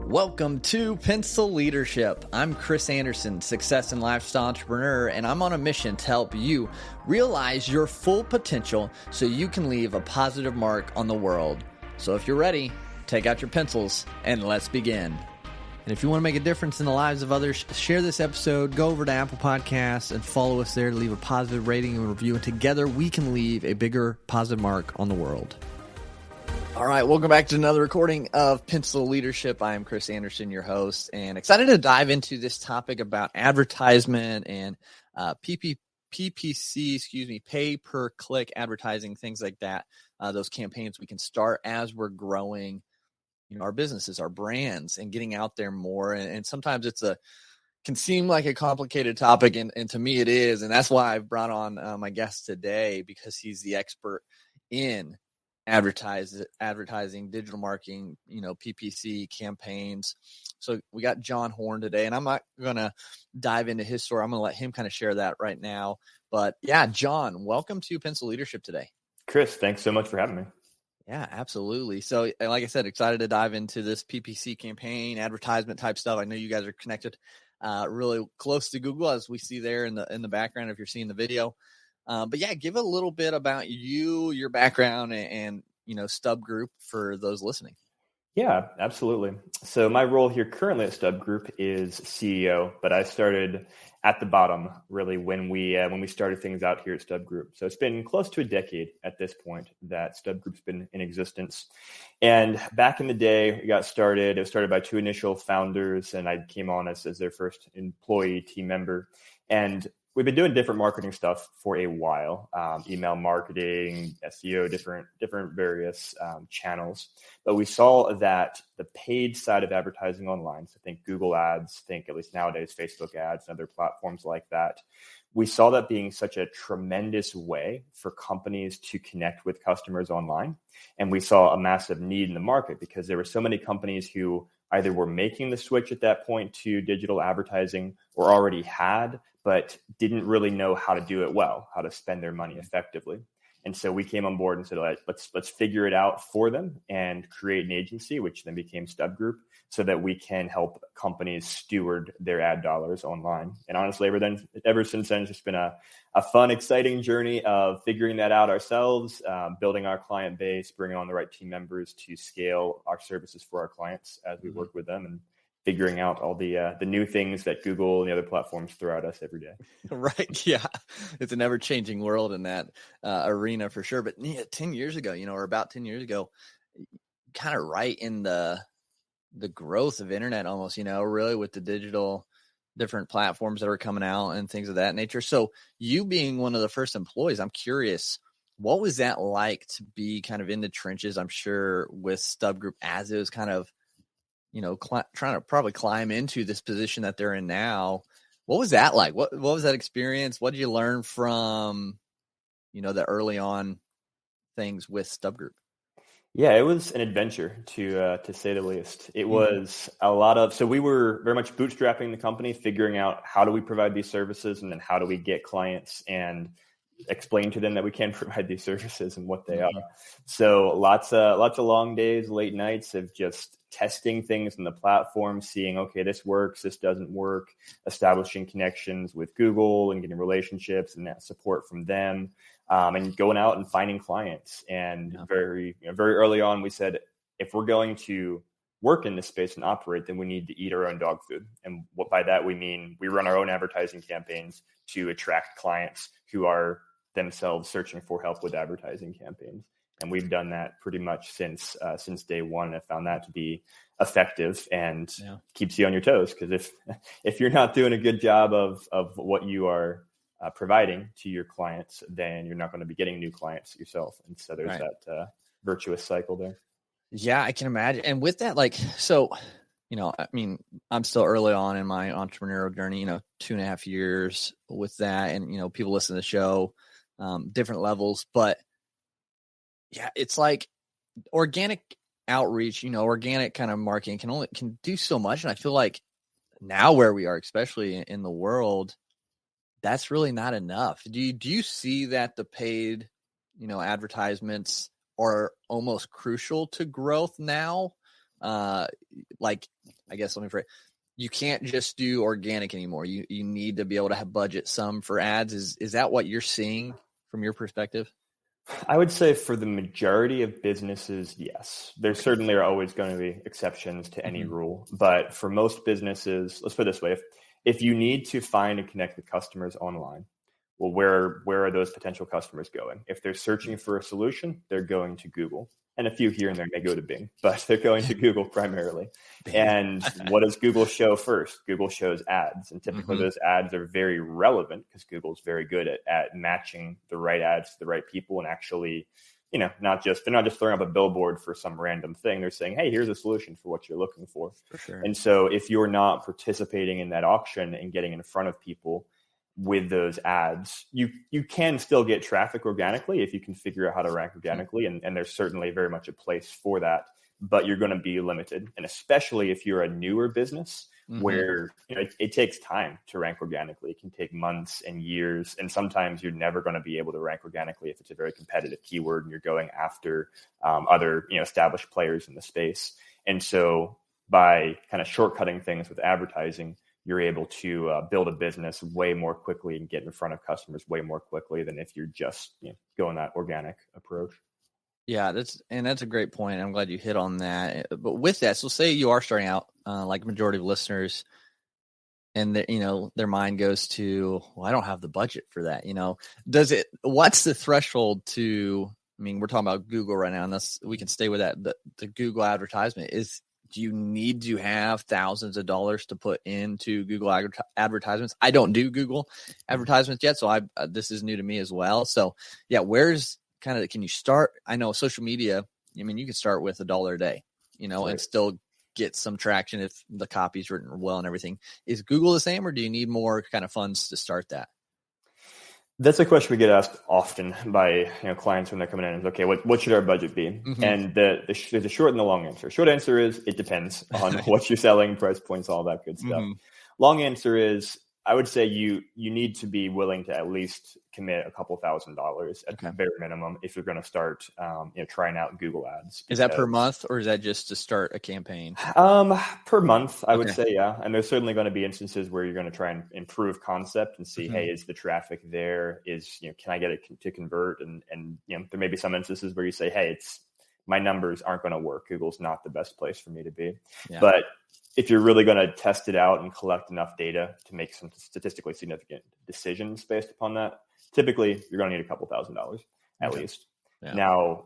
Welcome to Pencil Leadership. I'm Chris Anderson, success and lifestyle entrepreneur, and I'm on a mission to help you realize your full potential so you can leave a positive mark on the world. So if you're ready, take out your pencils and let's begin. And if you want to make a difference in the lives of others, share this episode, go over to Apple Podcasts and follow us there to leave a positive rating and review. And together we can leave a bigger positive mark on the world. All right, welcome back to another recording of Pencil Leadership. I am Chris Anderson, your host, and excited to dive into this topic about advertisement and PPC, pay-per-click advertising, things like that, those campaigns we can start as we're growing, our businesses, our brands, and getting out there more. And sometimes can seem like a complicated topic, and to me it is, and that's why I've brought on my guest today, because he's the expert in advertising, digital marketing, PPC campaigns. So we got John Horn today, and I'm not going to dive into his story. I'm going to let him kind of share that right now. But yeah, John, welcome to Pencil Leadership today. Chris, thanks so much for having me. Yeah, absolutely. So like I said, excited to dive into this PPC campaign, advertisement type stuff. I know you guys are connected really close to Google, as we see there in the background if you're seeing the video. But yeah, give a little bit about you, your background, and Stub Group for those listening. Yeah, absolutely. So my role here currently at Stub Group is CEO, but I started at the bottom really when we started things out here at Stub Group. So it's been close to a decade at this point that Stub Group's been in existence. And back in the day, it was started by two initial founders, and I came on as their first employee team member. And we've been doing different marketing stuff for a while, email marketing, SEO, different various channels. But we saw that the paid side of advertising online, so think Google ads, think at least nowadays Facebook ads and other platforms like that, we saw that being such a tremendous way for companies to connect with customers online. And we saw a massive need in the market because there were so many companies who either were making the switch at that point to digital advertising or already had, but didn't really know how to do it well, how to spend their money effectively. And so we came on board and said, let's figure it out for them and create an agency, which then became Stub Group, so that we can help companies steward their ad dollars online. And honestly, ever since then, it's just been a fun, exciting journey of figuring that out ourselves, building our client base, bringing on the right team members to scale our services for our clients as we work with them, and figuring out all the new things that Google and the other platforms throw at us every day. Right. Yeah. It's an ever-changing world in that arena for sure. But 10 years ago, or about 10 years ago, kind of right in the growth of internet almost, really with the digital different platforms that are coming out and things of that nature. So you being one of the first employees, I'm curious, what was that like to be kind of in the trenches, I'm sure, with Stub Group as it was kind of, trying to probably climb into this position that they're in now? What was that like? What was that experience? What did you learn from, the early on things with Stub Group? Yeah, it was an adventure to say the least. It was a lot of, so we were very much bootstrapping the company, figuring out how do we provide these services, and then how do we get clients and explain to them that we can provide these services and what they are. So lots of long days, late nights of just testing things in the platform, seeing, okay, this works, this doesn't work, establishing connections with Google and getting relationships and that support from them, and going out and finding clients. And very early on, we said, if we're going to work in this space and operate, then we need to eat our own dog food. And what by that we mean, we run our own advertising campaigns to attract clients who are themselves searching for help with advertising campaigns. And we've done that pretty much since day one. And I found that to be effective and keeps you on your toes. Because if you're not doing a good job of what you are providing to your clients, then you're not going to be getting new clients yourself. And so there's that virtuous cycle there. Yeah, I can imagine. And with that, I'm still early on in my entrepreneurial journey, 2.5 years with that. And, people listen to the show, different levels, but yeah, it's like organic outreach, organic kind of marketing can do so much. And I feel like now where we are, especially in the world, that's really not enough. Do you see that the paid, advertisements are almost crucial to growth now? Like I guess let me phrase. You can't just do organic anymore. You need to be able to have budget some for ads. Is that what you're seeing from your perspective? I would say for the majority of businesses, yes. There certainly are always going to be exceptions to any rule, but for most businesses, let's put it this way: if you need to find and connect with customers online, well, where are those potential customers going? If they're searching for a solution, they're going to Google, and a few here and there may go to Bing, but they're going to Google primarily. And what does Google show first? Google shows ads, and typically those ads are very relevant because Google's very good at matching the right ads to the right people, and actually, they're not just throwing up a billboard for some random thing. They're saying, hey, here's a solution for what you're looking for. For sure. And so if you're not participating in that auction and getting in front of people with those ads, you can still get traffic organically if you can figure out how to rank organically. And there's certainly very much a place for that, but you're going to be limited. And especially if you're a newer business where it takes time to rank organically. It can take months and years. And sometimes you're never going to be able to rank organically if it's a very competitive keyword and you're going after other established players in the space. And so by kind of shortcutting things with advertising, you're able to build a business way more quickly and get in front of customers way more quickly than if you're just going that organic approach. Yeah, that's a great point. I'm glad you hit on that. But with that, so say you are starting out, like majority of listeners, and their mind goes to, well, I don't have the budget for that. What's the threshold to? I mean, we're talking about Google right now, and we can stay with that. The Google advertisement is. Do you need to have thousands of dollars to put into Google advertisements? I don't do Google advertisements yet, so this is new to me as well. So, yeah, can you start? I know social media. I mean, you can start with $1 a day, Right. and still get some traction if the copy's written well and everything. Is Google the same, or do you need more kind of funds to start that? That's a question we get asked often by clients when they're coming in. Is okay, what should our budget be? And there's a short and the long answer. Short answer is it depends on what you're selling, price points, all that good stuff. Long answer is I would say you need to be willing to at least commit a couple $1,000s at the bare minimum if you're going to start trying out Google ads. Is that per month, or is that just to start a campaign? Per month, I would say, yeah. And there's certainly going to be instances where you're going to try and improve concept and see, hey, is the traffic there? Can I get it to convert? And there may be some instances where you say, hey, my numbers aren't going to work. Google's not the best place for me to be. Yeah. But if you're really going to test it out and collect enough data to make some statistically significant decisions based upon that, typically you're going to need a couple $1,000s at least. Yeah. Now,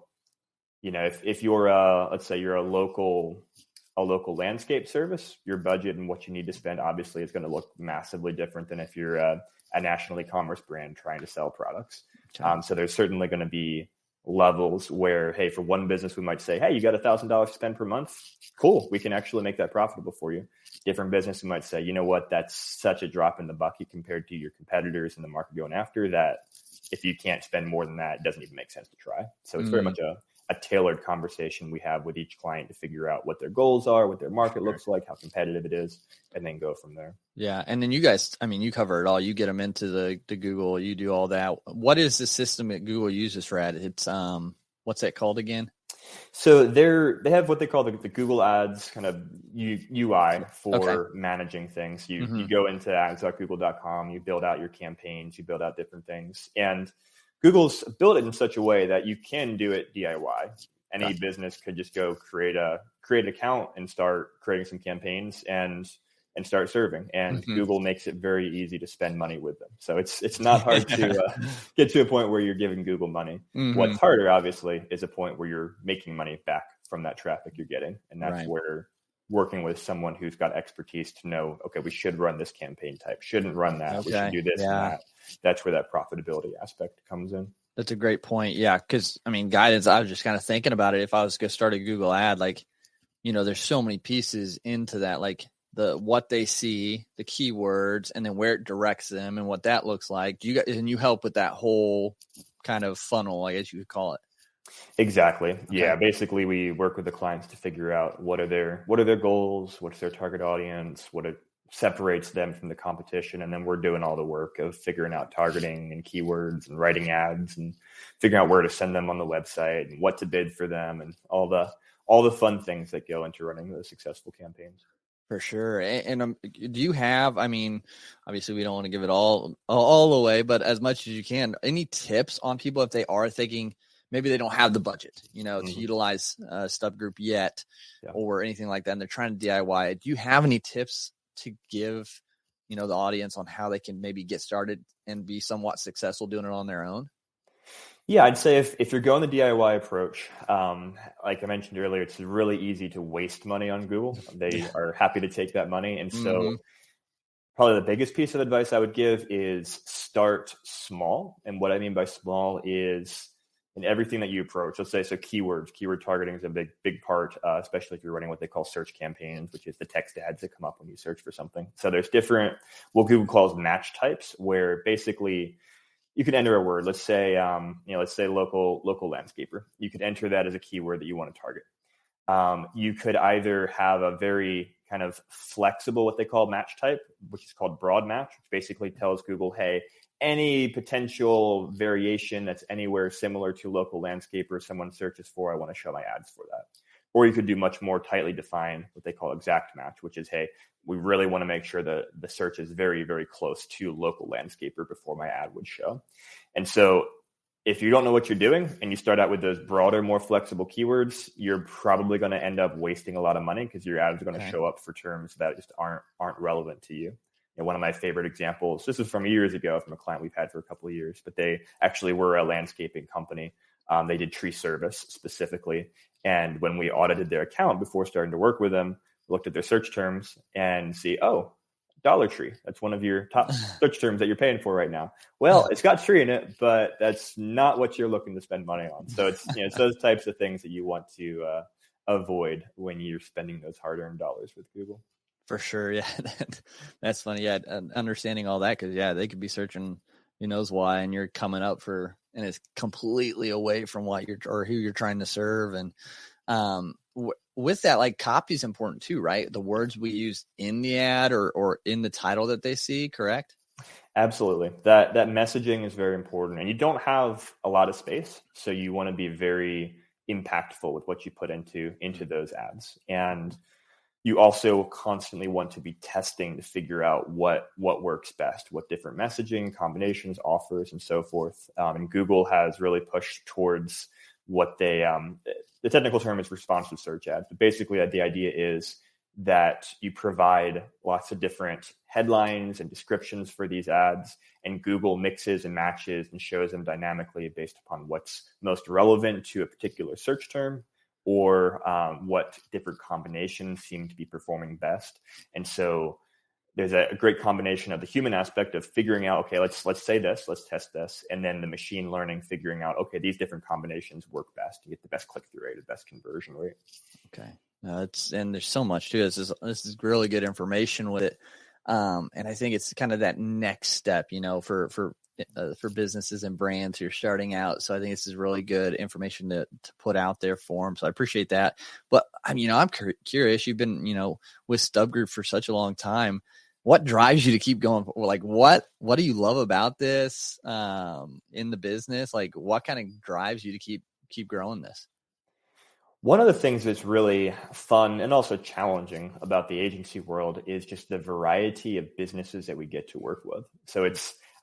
if you're let's say you're a local landscape service, your budget and what you need to spend obviously is going to look massively different than if you're a national e-commerce brand trying to sell products. Okay. So there's certainly going to be levels where, hey, for one business, we might say, hey, you got $1,000 to spend per month. Cool. We can actually make that profitable for you. Different business, we might say, you know what, that's such a drop in the bucket compared to your competitors in the market going after that. If you can't spend more than that, it doesn't even make sense to try. So it's very much a tailored conversation we have with each client to figure out what their goals are, what their market looks like, how competitive it is, and then go from there. Yeah. And then you guys, I mean, you cover it all. You get them into the Google, you do all that. What is the system that Google uses for ad? It's, what's that called again? So they have what they call the Google Ads kind of UI for managing things. You go into ads.google.com, you build out your campaigns, you build out different things. And Google's built it in such a way that you can do it DIY. Any business could just go create an account and start creating some campaigns and start serving. And Google makes it very easy to spend money with them. So it's not hard to get to a point where you're giving Google money. What's harder, obviously, is a point where you're making money back from that traffic you're getting. And that's where working with someone who's got expertise to know, okay, we should run this campaign type, shouldn't run that. We should do this and that. That's where that profitability aspect comes in. That's a great point. Yeah. Cause I mean, guidance, I was just kind of thinking about it. If I was going to start a Google ad, like, there's so many pieces into that, like what they see, the keywords, and then where it directs them and what that looks like. You help with that whole kind of funnel, I guess you could call it. Exactly. Okay. Yeah. Basically, we work with the clients to figure out what are their goals, what's their target audience, what it separates them from the competition, and then we're doing all the work of figuring out targeting and keywords and writing ads and figuring out where to send them on the website and what to bid for them and all the fun things that go into running those successful campaigns. For sure. And do you have, I mean, obviously we don't want to give it all away, but as much as you can, any tips on people if they are thinking maybe they don't have the budget, to utilize Stub Group yet or anything like that, and they're trying to DIY? Do you have any tips to give, the audience on how they can maybe get started and be somewhat successful doing it on their own? Yeah, I'd say if you're going the DIY approach, like I mentioned earlier, it's really easy to waste money on Google. They are happy to take that money. And so probably the biggest piece of advice I would give is start small. And what I mean by small is in everything that you approach. Let's say, so keyword targeting is a big part, especially if you're running what they call search campaigns, which is the text ads that come up when you search for something. So there's different, what Google calls match types, where basically you could enter a word. Let's say, local landscaper. You could enter that as a keyword that you want to target. You could either have a very kind of flexible, what they call match type, which is called broad match, which basically tells Google, hey, any potential variation that's anywhere similar to local landscaper someone searches for, I want to show my ads for that. Or you could do much more tightly defined, what they call exact match, which is, hey, we really want to make sure that the search is very, very close to local landscaper before my ad would show. And so if you don't know what you're doing and you start out with those broader, more flexible keywords, you're probably going to end up wasting a lot of money because your ads are going to show up for terms that just aren't relevant to you. And one of my favorite examples, this is from years ago from a client we've had for a couple of years, but they actually were a landscaping company. They did tree service specifically. And when we audited their account before starting to work with them, looked at their search terms and see, Dollar Tree. That's one of your top search terms that you're paying for right now. Well, it's got tree in it, but that's not what you're looking to spend money on. So it's those types of things that you want to avoid when you're spending those hard-earned dollars with Google. For sure. Yeah. That's funny. Yeah. Understanding all that. Cause they could be searching who knows why, and you're coming up and it's completely away from what or who you're trying to serve. And, with that, like, copy is important too, right? The words we use in the ad or in the title that they see, correct? Absolutely. That messaging is very important, and you don't have a lot of space. So you want to be very impactful with what you put into those ads. And you also constantly want to be testing to figure out what works best, what different messaging combinations, offers, and so forth. And Google has really pushed towards what they, the technical term is responsive search ads. But basically the idea is that you provide lots of different headlines and descriptions for these ads, and Google mixes and matches and shows them dynamically based upon what's most relevant to a particular search term, or what different combinations seem to be performing best. And so there's a great combination of the human aspect of figuring out, okay, let's say this, let's test this, and then the machine learning figuring out, okay, these different combinations work best to get the best click-through rate, the best conversion rate. Okay, and there's so much to it. This is really good information with it, and I think it's kind of that next step, for businesses and brands who are starting out. So I think this is really good information to put out there for them. So I appreciate that. But I'm curious. You've been, with Stub Group for such a long time. What drives you to keep going? Like, what do you love about this in the business? Like, what kind of drives you to keep growing this? One of the things that's really fun and also challenging about the agency world is just the variety of businesses that we get to work with. So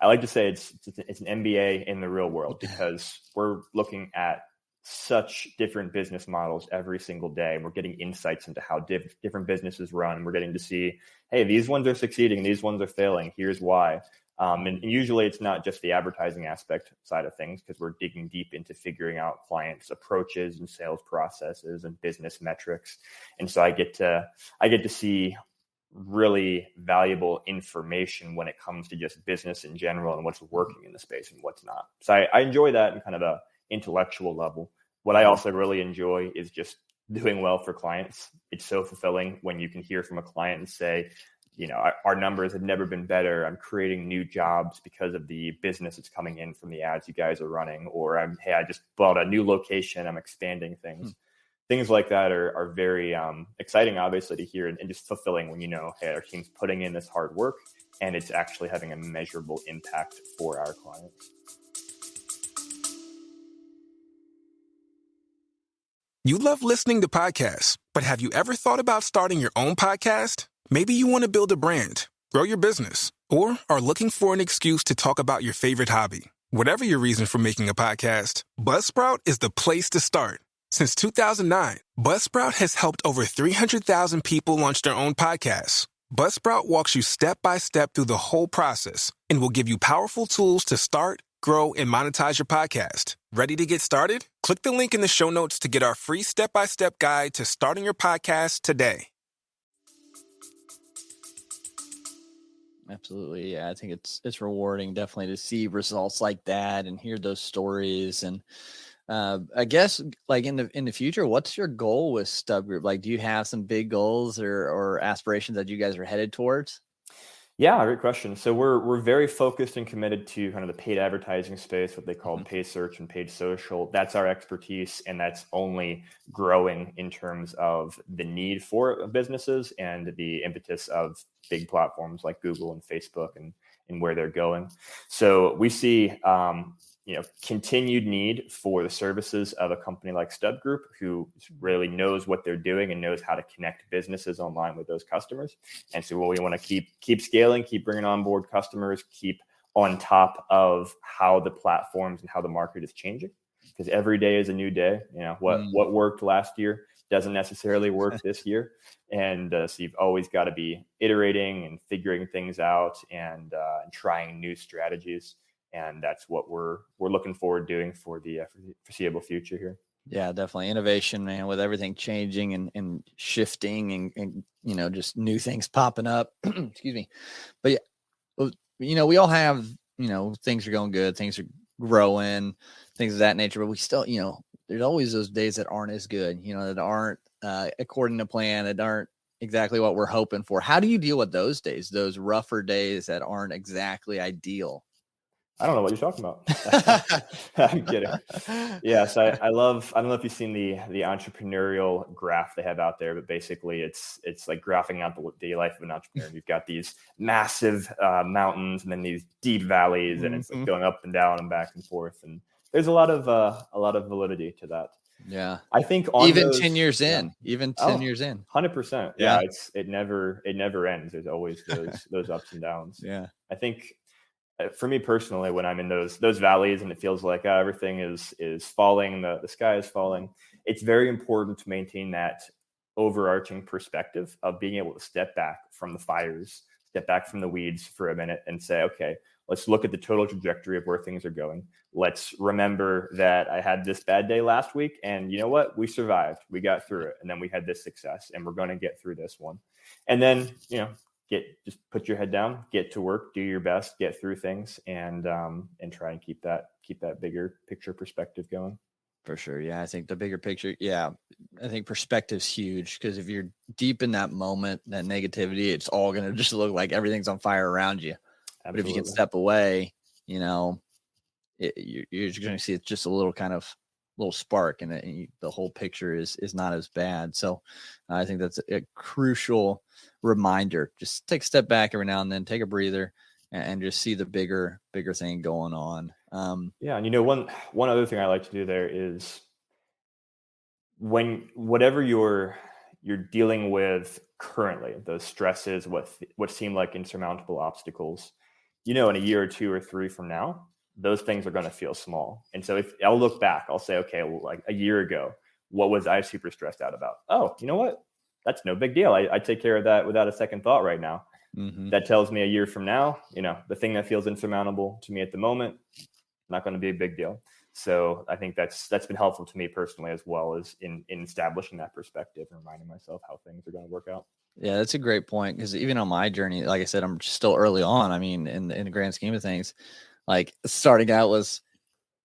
I like to say it's an MBA in the real world, because we're looking at such different business models every single day. And we're getting insights into how different businesses run. And we're getting to see, hey, these ones are succeeding, these ones are failing. Here's why. And usually it's not just the advertising aspect side of things, because we're digging deep into figuring out clients' approaches and sales processes and business metrics. And so I get to see really valuable information when it comes to just business in general and what's working in the space and what's not. So I enjoy that in kind of a intellectual level. What I also really enjoy is just doing well for clients. It's so fulfilling when you can hear from a client and say, our numbers have never been better. I'm creating new jobs because of the business that's coming in from the ads you guys are running. Or I just bought a new location. I'm expanding things. Things like that are very exciting, obviously, to hear, and just fulfilling when hey, our team's putting in this hard work and it's actually having a measurable impact for our clients. You love listening to podcasts, but have you ever thought about starting your own podcast? Maybe you want to build a brand, grow your business, or are looking for an excuse to talk about your favorite hobby. Whatever your reason for making a podcast, Buzzsprout is the place to start. Since 2009, Buzzsprout has helped over 300,000 people launch their own podcasts. Buzzsprout walks you step by step through the whole process and will give you powerful tools to start, grow, and monetize your podcast. Ready to get started? Click the link in the show notes to get our free step-by-step guide to starting your podcast today. Absolutely. Yeah. I think it's rewarding definitely to see results like that and hear those stories. And I guess like in the future, what's your goal with Stub Group? Like, do you have some big goals or aspirations that you guys are headed towards? Yeah, great question. So we're very focused and committed to kind of the paid advertising space, what they call paid search and paid social. That's our expertise, and that's only growing in terms of the need for businesses and the impetus of big platforms like Google and Facebook and where they're going. So we see continued need for the services of a company like Stub Group, who really knows what they're doing and knows how to connect businesses online with those customers. And so we want to keep scaling, keep bringing on board customers, keep on top of how the platforms and how the market is changing, because every day is a new day. What worked last year doesn't necessarily work this year. And so you've always got to be iterating and figuring things out and trying new strategies. And that's what we're looking forward to doing for the foreseeable future here. Yeah, definitely. Innovation, man, with everything changing and shifting and just new things popping up. Excuse me. But yeah, we all have, things are going good, things are growing, things of that nature, but we still, there's always those days that aren't as good, that aren't according to plan, that aren't exactly what we're hoping for. How do you deal with those days, those rougher days that aren't exactly ideal? I don't know what you're talking about. I'm kidding. Yes, I don't know if you've seen the entrepreneurial graph they have out there, but basically it's like graphing out the daily life of an entrepreneur. You've got these massive mountains and then these deep valleys, and it's like going up and down and back and forth. And there's a lot of validity to that. Yeah, I think even 10 years in, 10 years in, 100%. Yeah, it never ends. There's always those ups and downs. Yeah, I think. For me personally, when I'm in those valleys and it feels like everything is falling, the sky is falling, it's very important to maintain that overarching perspective of being able to step back from the fires, step back from the weeds for a minute and say, okay, let's look at the total trajectory of where things are going. Let's remember that I had this bad day last week, and you know what? We survived. We got through it. And then we had this success, and we're going to get through this one. And then, just put your head down, get to work, do your best, get through things, and try and keep that bigger picture perspective going. For sure. Yeah. I think the bigger picture. Yeah. I think perspective's huge, because if you're deep in that moment, that negativity, it's all going to just look like everything's on fire around you. Absolutely. But if you can step away, you're just going to see it's just a little kind of little spark, and the whole picture is not as bad. So I think that's a crucial reminder. Just take a step back every now and then, take a breather, and just see the bigger thing going on. Yeah. And one other thing I like to do there is whatever you're dealing with currently, those stresses, what seem like insurmountable obstacles, in a year or 2 or 3 from now, those things are going to feel small. And so if I'll look back, I'll say, okay, well, like a year ago, what was I super stressed out about? Oh, you know what? That's no big deal. I take care of that without a second thought right now. Mm-hmm. That tells me a year from now, the thing that feels insurmountable to me at the moment, not going to be a big deal. So I think that's been helpful to me personally, as well as in establishing that perspective and reminding myself how things are going to work out. Yeah, that's a great point, because even on my journey, like I said, I'm still early on. I mean, in the grand scheme of things, like starting out was,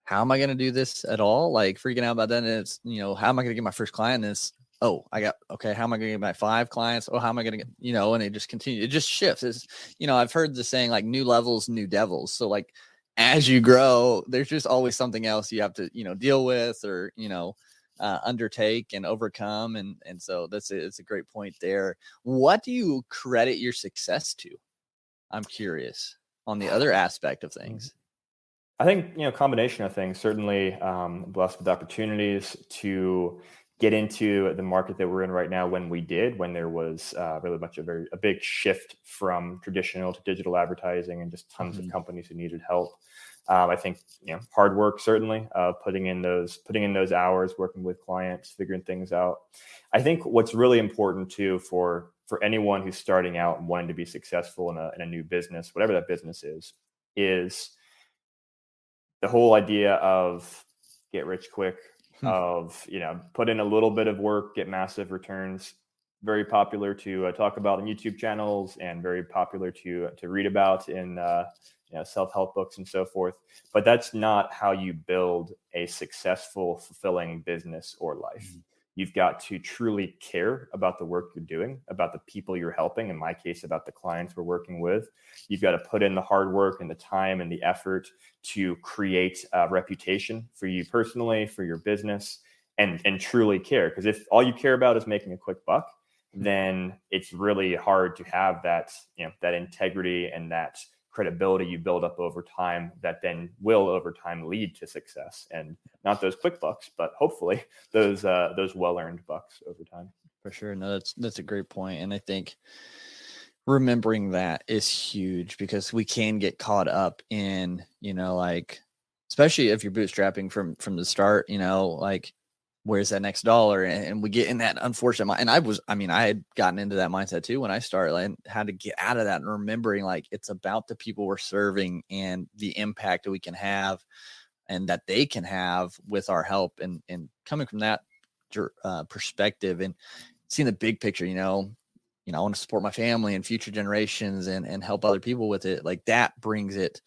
how am I going to do this at all? Like freaking out about that. And it's, how am I going to get my first client? And it's, how am I going to get my 5 clients? Oh, how am I going to get, and it just continues. It just shifts. It's, I've heard the saying, like, new levels, new devils. So like, as you grow, there's just always something else you have to, deal with or, undertake and overcome. And so it's a great point there. What do you credit your success to? I'm curious on the other aspect of things. I think, combination of things. Certainly blessed with opportunities to get into the market that we're in right now when there was really a big shift from traditional to digital advertising and just tons of companies who needed help. I think, hard work, certainly, putting in those hours, working with clients, figuring things out. I think what's really important too for anyone who's starting out and wanting to be successful in a new business, whatever that business is the whole idea of get rich quick, of, put in a little bit of work, get massive returns. Very popular to talk about on YouTube channels, and very popular to read about in self-help books and so forth. But that's not how you build a successful, fulfilling business or life. You've got to truly care about the work you're doing, about the people you're helping, in my case, about the clients we're working with. You've got to put in the hard work and the time and the effort to create a reputation for you personally, for your business, and truly care. Because if all you care about is making a quick buck, then it's really hard to have that, that integrity and that credibility you build up over time that then will over time lead to success, and not those quick bucks, but hopefully those well-earned bucks over time. For sure. No, that's a great point. And I think remembering that is huge, because we can get caught up in, especially if you're bootstrapping from the start, where's that next dollar? And we get in that unfortunate and I had gotten into that mindset too when I started, and had to get out of that and remembering it's about the people we're serving and the impact that we can have and that they can have with our help, and coming from that perspective and seeing the big picture, I want to support my family and future generations and help other people with it. That brings it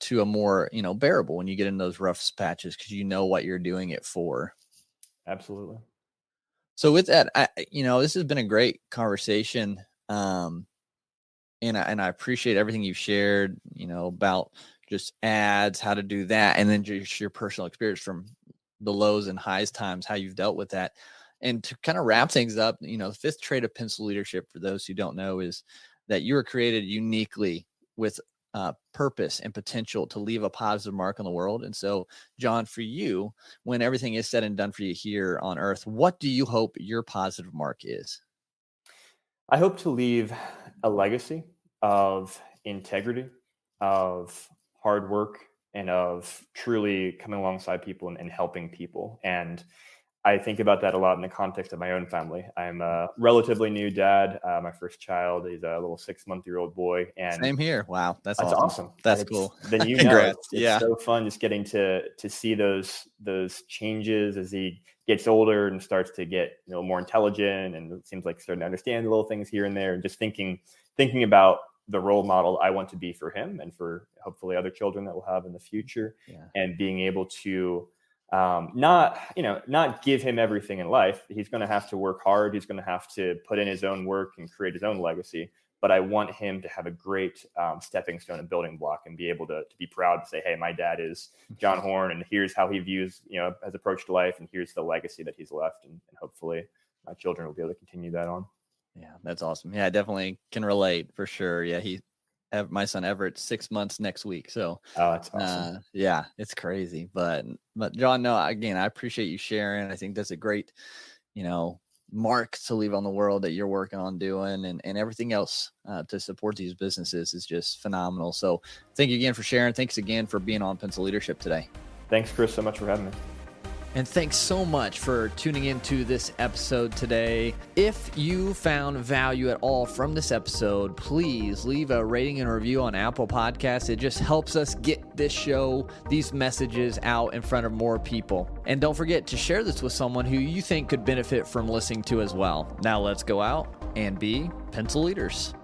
to a more, bearable when you get in those rough patches, because what you're doing it for. Absolutely. So with that, this has been a great conversation. And I appreciate everything you've shared, about just ads, how to do that, and then just your personal experience from the lows and highs times, how you've dealt with that. And to kind of wrap things up, the fifth trait of Pencil Leadership, for those who don't know, is that you were created uniquely with purpose and potential to leave a positive mark on the world. And so, John, for you, when everything is said and done for you here on Earth, what do you hope your positive mark is? I hope to leave a legacy of integrity, of hard work, and of truly coming alongside people and helping people. And I think about that a lot in the context of my own family. I'm a relatively new dad. My first child is a little 6-month-old boy. And same here. Wow. That's awesome. That's cool. Then it's so fun just getting to see those changes as he gets older and starts to get more intelligent, and it seems like starting to understand the little things here and there, and just thinking about the role model I want to be for him and for hopefully other children that we'll have in the future, and being able to not give him everything in life. He's going to have to work hard. He's going to have to put in his own work and create his own legacy. But I want him to have a great stepping stone and building block, and be able to be proud to say, hey, my dad is John Horn, and here's how he views, his approach to life, and here's the legacy that he's left. And hopefully my children will be able to continue that on. Yeah, that's awesome. Yeah, I definitely can relate for sure. Yeah, my son Everett, 6 months next week. So that's awesome. Yeah, it's crazy. But John, no, again, I appreciate you sharing. I think that's a great, mark to leave on the world that you're working on doing, and everything else to support these businesses is just phenomenal. So thank you again for sharing. Thanks again for being on Pencil Leadership today. Thanks, Chris, so much for having me. And thanks so much for tuning into this episode today. If you found value at all from this episode, please leave a rating and review on Apple Podcasts. It just helps us get this show, these messages out in front of more people. And don't forget to share this with someone who you think could benefit from listening to as well. Now let's go out and be Pencil Leaders.